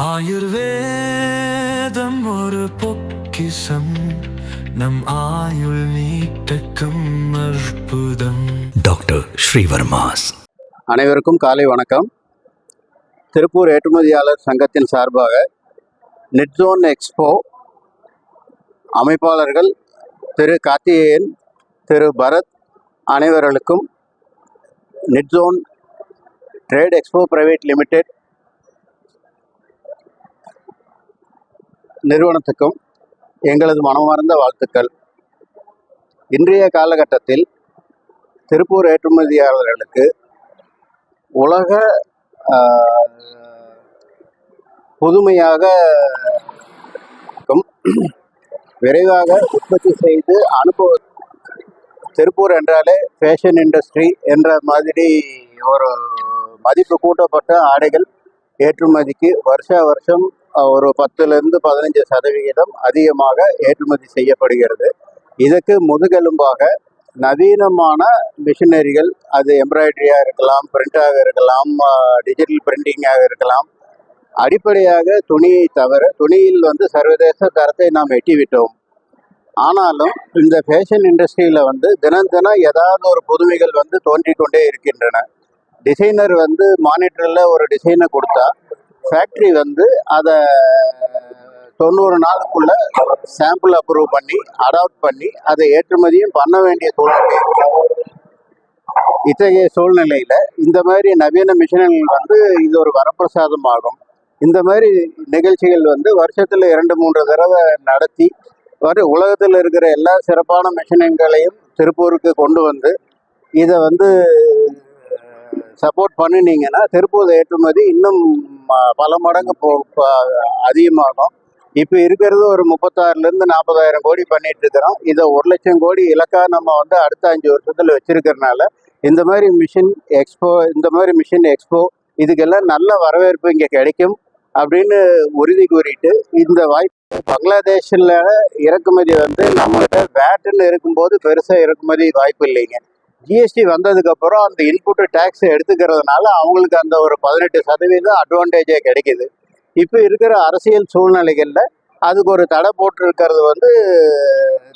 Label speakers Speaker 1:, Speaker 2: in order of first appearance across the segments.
Speaker 1: ஆயுர்வேதம் ஒரு பொக்கிஷம், நம் ஆயுள் நீட்டக்கும் அற்புதம். டாக்டர் ஸ்ரீவர்மாஸ்.
Speaker 2: அனைவருக்கும் காலை வணக்கம். திருப்பூர் ஏற்றுமதியாளர் சங்கத்தின் சார்பாக நெட்ஜோன் எக்ஸ்போ அமைப்பாளர்கள் திரு கார்த்திகேயன், திரு பரத் அனைவர்களுக்கும் நெட்ஜோன் ட்ரேட் எக்ஸ்போ பிரைவேட் லிமிடெட் நிறுவனத்துக்கும் எங்களது மனமார்ந்த வாழ்த்துக்கள். இன்றைய காலகட்டத்தில் திருப்பூர் ஏற்றுமதியாளர்களுக்கு உலக புதுமையாக விரைவாக உற்பத்தி செய்து திருப்பூர் என்றாலே ஃபேஷன் இண்டஸ்ட்ரி என்ற மாதிரி ஒரு மதிப்பு கூட்டப்பட்ட ஆடைகள் ஏற்றுமதிக்கு வருஷம் ஒரு 10-15% அதிகமாக ஏற்றுமதி செய்யப்படுகிறது. இதற்கு முதுகெலும்பாக நவீனமான மிஷினரிகள், அது எம்ப்ராய்டரியாக இருக்கலாம், பிரிண்டாக இருக்கலாம், டிஜிட்டல் பிரிண்டிங்காக இருக்கலாம். அடிப்படையாக துணியை தவிர துணியில் சர்வதேச தரத்தை நாம் எட்டிவிட்டோம். ஆனாலும் இந்த ஃபேஷன் இண்டஸ்ட்ரியில் தினம் ஏதாவது ஒரு புதுமைகள் தோன்றிக்கொண்டே இருக்கின்றன. டிசைனர் மானிட்டரில் ஒரு டிசைனை கொடுத்தா ஃபேக்ட்ரி அதை 90 நாளுக்குள்ள சாம்பிள் அப்ரூவ் பண்ணி அடாப்ட் பண்ணி அதை ஏற்றுமதியும் பண்ண வேண்டிய சூழ்நிலை இருக்கு. இத்தகைய சூழ்நிலையில் இந்த மாதிரி நவீன மிஷின்கள் இது ஒரு வரப்பிரசாதம் ஆகும். இந்த மாதிரி நிகழ்ச்சிகள் வருஷத்தில் 2-3 தடவை நடத்தி உலகத்தில் இருக்கிற எல்லா சிறப்பான மிஷின்களையும் திருப்பூருக்கு கொண்டு இதை சப்போர்ட் பண்ணினீங்கன்னா திருப்பூர் ஏற்றுமதி இன்னும் பல மடங்கு அதிகமாகும். இப்போ இருக்கிறது ஒரு 36,000-40,000 கோடி பண்ணிட்டு இருக்கிறோம். இதை 1 லட்சம் கோடி இலக்கா நம்ம அடுத்த 5 வருஷத்தில் வச்சிருக்கிறதுனால இந்த மாதிரி மிஷின் எக்ஸ்போ இதுக்கெல்லாம் நல்ல வரவேற்பு இங்கே கிடைக்கும் அப்படின்னு உறுதி கூறிட்டு, இந்த வாய்ப்பு பங்களாதேஷில் இறக்குமதி நம்மகிட்ட வேட்டுன்னு இருக்கும்போது பெருசாக இறக்குமதி வாய்ப்பு இல்லைங்க. ஜிஎஸ்டி வந்ததுக்கப்புறம் அந்த இன்புட் டேக்ஸ் எடுத்துக்கிறதுனால அவங்களுக்கு அந்த ஒரு 18% அட்வான்டேஜே கிடைக்குது. இப்போ இருக்கிற அரசியல் சூழ்நிலைகளில் அதுக்கு ஒரு தடை போட்டிருக்கிறது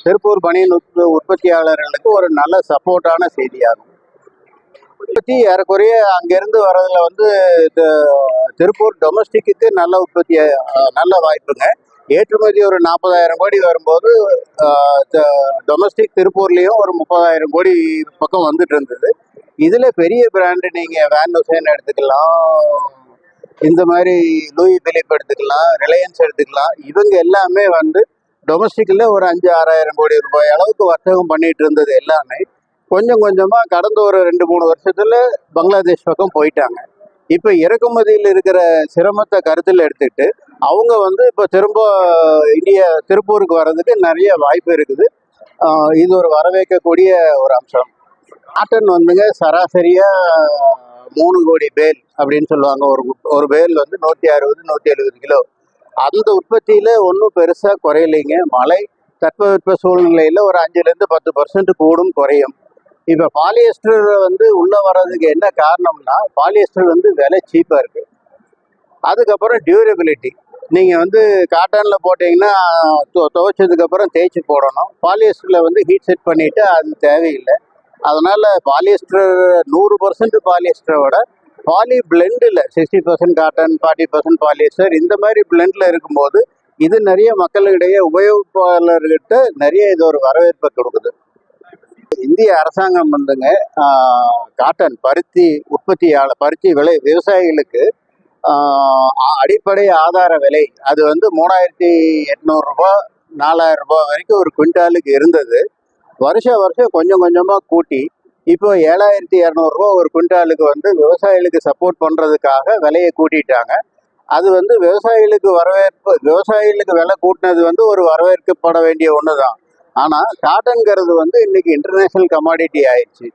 Speaker 2: திருப்பூர் பனியன் உற்பத்தியாளர்களுக்கு ஒரு நல்ல சப்போர்ட்டான செய்தியாகும். உற்பத்தி ஏறக்குறைய அங்கேருந்து வர்றதுல திருப்பூர் டொமஸ்டிக்கு நல்ல வாய்ப்புங்க. ஏற்றுமதி ஒரு 40,000 கோடி வரும்போது டொமஸ்டிக் திருப்பூர்லேயும் ஒரு 30,000 கோடி பக்கம் வந்துட்டு இருந்தது. இதில் பெரிய பிராண்டு நீங்கள் வேன் ஹுசைன் எடுத்துக்கலாம், இந்த மாதிரி லூயி பிலிப் எடுத்துக்கலாம், ரிலையன்ஸ் எடுத்துக்கலாம். இவங்க எல்லாமே டொமஸ்டிக்கில் ஒரு 5-6,000 கோடி ரூபாய் அளவுக்கு வர்த்தகம் பண்ணிட்டு இருந்தது எல்லாமே கொஞ்சம் கொஞ்சமாக கடந்த ஒரு 2-3 வருஷத்தில் பங்களாதேஷ் பக்கம் போயிட்டாங்க. இப்போ இறக்குமதியில் இருக்கிற சிரமத்தை கருத்தில் எடுத்துக்கிட்டு அவங்க இப்போ திரும்ப திருப்பூருக்கு வர்றதுக்கு நிறைய வாய்ப்பு இருக்குது. இது ஒரு வரவேற்கக்கூடிய ஒரு அம்சம். காட்டன் சராசரியாக 3 கோடி பேல் அப்படின்னு சொல்லுவாங்க. ஒரு பேல் 160-170 கிலோ. அந்த உற்பத்தியில் ஒன்றும் பெருசாக குறையலைங்க. மழை தட்பவெட்ப சூழ்நிலையில் ஒரு 5-10% கூடும் குறையும். இப்போ பாலியஸ்டர் உள்ளே வர்றதுக்கு என்ன காரணம்னா, பாலியஸ்டர் விலை சீப்பாக இருக்குது. அதுக்கப்புறம் டியூரபிலிட்டி, நீங்கள் காட்டனில் போட்டிங்கன்னா துவைச்சதுக்கப்புறம் தேய்ச்சி போடணும். பாலியஸ்டரில் ஹீட் செட் பண்ணிவிட்டு அது தேவையில்லை. அதனால் பாலியஸ்டர் 100% பாலியஸ்டரை விட பாலி பிளெண்டில் 60% காட்டன், 40% பாலியஸ்டர், இந்த மாதிரி பிளெண்டில் இருக்கும்போது இது நிறைய மக்களிடையே உபயோகிப்பாளர்கிட்ட நிறைய இது ஒரு வரவேற்பை கொடுக்குது. இந்திய அரசாங்கம் காட்டன் பருத்தி பருத்தி விலை விவசாயிகளுக்கு அடிப்படை ஆதார விலை அது 3,800 ரூபாய் 4,000 ரூபாய் வரைக்கும் ஒரு குவிண்டாலுக்கு இருந்தது. வருஷம் கொஞ்சம் கொஞ்சமாக கூட்டி இப்போ 7,200 ரூபா ஒரு குவிண்டாலுக்கு விவசாயிகளுக்கு சப்போர்ட் பண்ணுறதுக்காக விலையை கூட்டிட்டாங்க. அது விவசாயிகளுக்கு விலை கூட்டினது ஒரு வரவேற்கப்பட வேண்டிய ஒன்று தான். ஆனால் காட்டன்கிறது இன்னைக்கு இன்டர்நேஷ்னல் கமாடிட்டி ஆயிடுச்சு.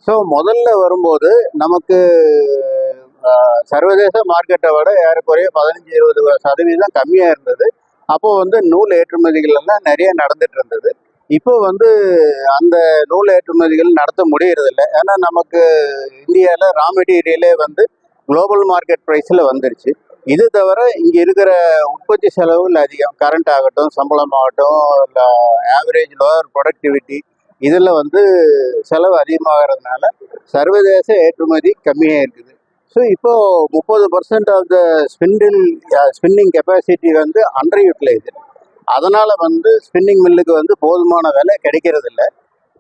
Speaker 2: ஸோ முதல்ல வரும்போது நமக்கு சர்வதேச மார்க்கெட்டை விட ஏறக்குறைய 15-20% கம்மியாக இருந்தது. அப்போது நூல் ஏற்றுமதிகள் எல்லாம் நிறைய நடந்துட்டு இருந்தது. இப்போ அந்த நூல் ஏற்றுமதிகள் நடத்த முடியறதில்லை. ஏன்னா நமக்கு இந்தியாவில் ரா மெட்டீரியலே குளோபல் மார்க்கெட் ப்ரைஸில் வந்துருச்சு. இது தவிர இங்கே இருக்கிற உற்பத்தி செலவுகள் அதிகம். கரண்ட் ஆகட்டும், சம்பளம் ஆகட்டும், இல்லை ஆவரேஜ் லோவர் ப்ரொடக்டிவிட்டி, இதில் வந்து செலவு அதிகமாகிறதுனால சர்வதேச ஏற்றுமதி கம்மியாக இருக்குது. ஸோ இப்போது 30% ஆஃப் த ஸ்பின்னிங் கெப்பாசிட்டி வந்து அண்டர் யூட்டிலைஸ்டு. அதனால் வந்து ஸ்பின்னிங் மில்லுக்கு வந்து போதுமான விலை கிடைக்கிறது இல்லை.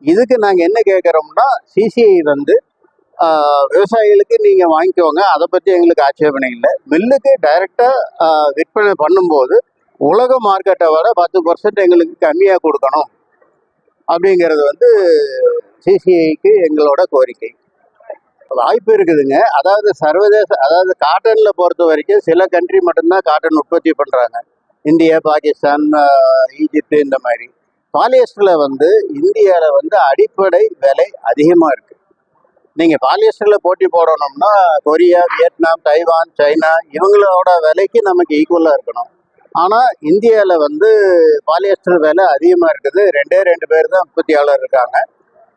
Speaker 2: இதுக்கு நாங்கள் என்ன கேட்குறோம்னா, சிசிஐ வந்து விவசாயிகளுக்கு நீங்கள் வாங்கிக்கோங்க, அதை பற்றி எங்களுக்கு ஆட்சேபனை இல்லை. மில்லுக்கு டைரெக்டாக விற்பனை பண்ணும்போது உலக மார்க்கெட்டை விட 10% எங்களுக்கு கம்மியாக கொடுக்கணும் அப்படிங்கிறது வந்து சிசிஐக்கு எங்களோட கோரிக்கை. வாய்ப்பு இருக்குதுங்க. அதாவது அதாவது காட்டனில் பொறுத்த வரைக்கும் சில கண்ட்ரி மட்டும்தான் காட்டன் உற்பத்தி பண்ணுறாங்க. இந்தியா, பாகிஸ்தான், ஈஜிப்டு, இந்த மாதிரி. பாலியஸ்டரில் வந்து இந்தியாவில் வந்து அடிப்படை விலை அதிகமாக இருக்குது. நீங்கள் பாலியஸ்டரில் போட்டி போடணும்னா கொரியா, வியட்நாம், தைவான், சைனா இவங்களோட விலைக்கு நமக்கு ஈக்குவலாக இருக்கணும். ஆனால் இந்தியாவில் வந்து பாலியஸ்டர் விலை அதிகமாக இருக்குது. 2 பேர் தான் உற்பத்தியாளர் இருக்காங்க.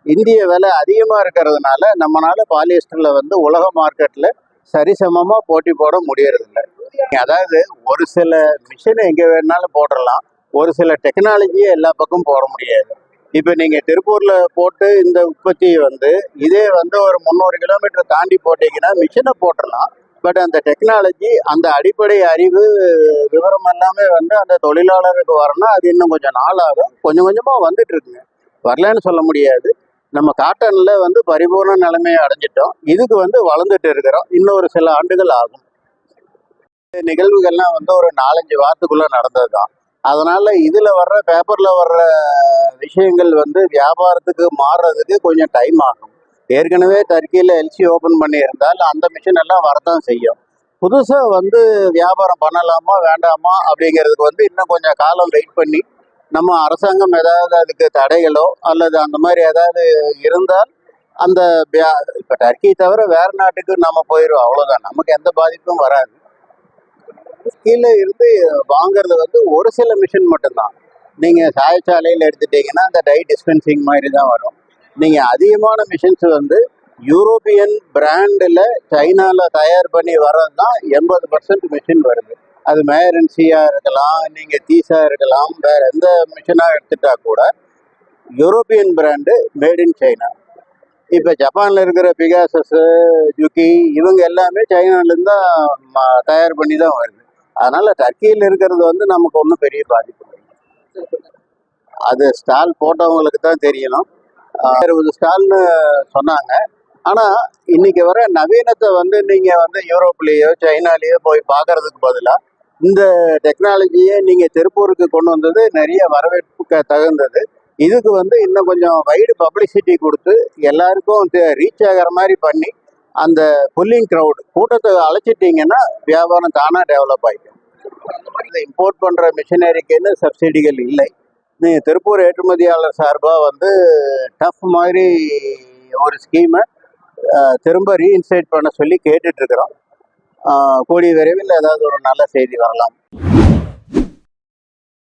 Speaker 2: இந்திய விலை அதிகமாக இருக்கிறதுனால நம்மளால பாலியஸ்டரில் வந்து உலக மார்க்கெட்டில் சரிசமமாக போட்டி போட முடியறதில்லை. அதாவது ஒரு சில மிஷினை எங்கே வேணாலும் போடலாம், ஒரு சில டெக்னாலஜியை எல்லா பக்கமும் போட முடியாது. இப்போ நீங்கள் திருப்பூரில் போட்டு இந்த உற்பத்தியை வந்து இதே வந்து ஒரு 300 கிலோமீட்டர் தாண்டி போட்டிங்கன்னா மிஷினை போட்டுடலாம். பட் அந்த டெக்னாலஜி, அந்த அடிப்படை அறிவு, விவரம் எல்லாமே வந்து அந்த தொழிலாளருக்கு வரணும். அது இன்னும் கொஞ்சம் நாள் ஆகும். கொஞ்சம் கொஞ்சமாக வந்துட்டு இருக்குங்க, வரலன்னு சொல்ல முடியாது. நம்ம காட்டனில் வந்து பரிபூர்ண நிலைமையை அடைஞ்சிட்டோம். இதுக்கு வந்து வளர்ந்துட்டு இருக்கிறோம். இன்னொரு சில ஆண்டுகள் ஆகும். நிகழ்வுகள்லாம் வந்து ஒரு 4-5 வாரத்துக்குள்ளே நடந்தது தான். அதனால் இதில் வர்ற பேப்பரில் வர்ற விஷயங்கள் வந்து வியாபாரத்துக்கு மாறுறதுக்கு கொஞ்சம் டைம் ஆகும். ஏற்கனவே டர்க்கியில் எல்சி ஓப்பன் பண்ணியிருந்தால் அந்த மிஷின் எல்லாம் வரத்தான் செய்யும். புதுசாக வந்து வியாபாரம் பண்ணலாமா வேண்டாமா அப்படிங்கிறதுக்கு வந்து இன்னும் கொஞ்சம் காலம் வெயிட் பண்ணி நம்ம அரசாங்கம் ஏதாவது அதுக்கு தடைகளோ அல்லது அந்த மாதிரி ஏதாவது இருந்தால் அந்த இப்போ டர்க்கி தவிர வேறு நாட்டுக்கு நம்ம போயிடுவோம், அவ்வளோதான். நமக்கு எந்த பாதிப்பும் வராது. கீழே இருந்து வாங்கிறது வந்து ஒரு சில மிஷின் மட்டும்தான். நீங்கள் சாயச்சாலையில் எடுத்துட்டீங்கன்னா அந்த டை டிஸ்பென்சிங் மாதிரி தான் வரும். நீங்கள் அதிகமான மிஷின்ஸ் வந்து யூரோப்பியன் பிராண்டில் சைனாவில் தயார் பண்ணி வர்றது தான் 80% மிஷின் வருது. அது மேரன்சியாக இருக்கலாம், நீங்கள் தீஸாக இருக்கலாம், வேறு எந்த மிஷினாக எடுத்துட்டா கூட European brand, made in China. இப்போ ஜப்பானில் இருக்கிற பிகாசஸ், ஜுக்கி இவங்க எல்லாமே சைனாலேருந்து தான் தயார் பண்ணி தான் வருது. அதனால் டர்க்கியில் இருக்கிறது வந்து நமக்கு ஒன்றும் பெரிய பாதிப்பு இல்லை. அது ஸ்டால் போட்டவங்களுக்கு தான் தெரியணும். 60 ஸ்டால்னு சொன்னாங்க. ஆனால் இன்றைக்கி வர நவீனத்தை வந்து நீங்கள் வந்து யூரோப்லேயோ சைனாலேயோ போய் பார்க்குறதுக்கு பதிலாக இந்த டெக்னாலஜியை நீங்கள் திருப்பூருக்கு கொண்டு வந்தது நிறைய வரவேற்புக்கு தகுந்தது. இதுக்கு வந்து இன்னும் கொஞ்சம் வைடு பப்ளிசிட்டி கொடுத்து எல்லாருக்கும் ரீச் ஆகிற மாதிரி பண்ணி அந்த புல்லிங் க்ரௌட் கூட்டத்தை அழைச்சிட்டிங்கன்னா வியாபாரம் தானாக டெவலப் ஆகிடும். இம்போர்ட் பண்ணுற மிஷினரிக்குன்னு சப்சிடிகள் இல்லை. நீங்கள் திருப்பூர் ஏற்றுமதியாளர் சார்பாக வந்து டஃப் மாதிரி ஒரு ஸ்கீமை திரும்ப ரீஇன்ஸ்டேட் பண்ண சொல்லி கேட்டுட்ருக்குறோம். கூடிய விரைவில் ஏதாவது ஒரு நல்ல செய்தி வரலாம்.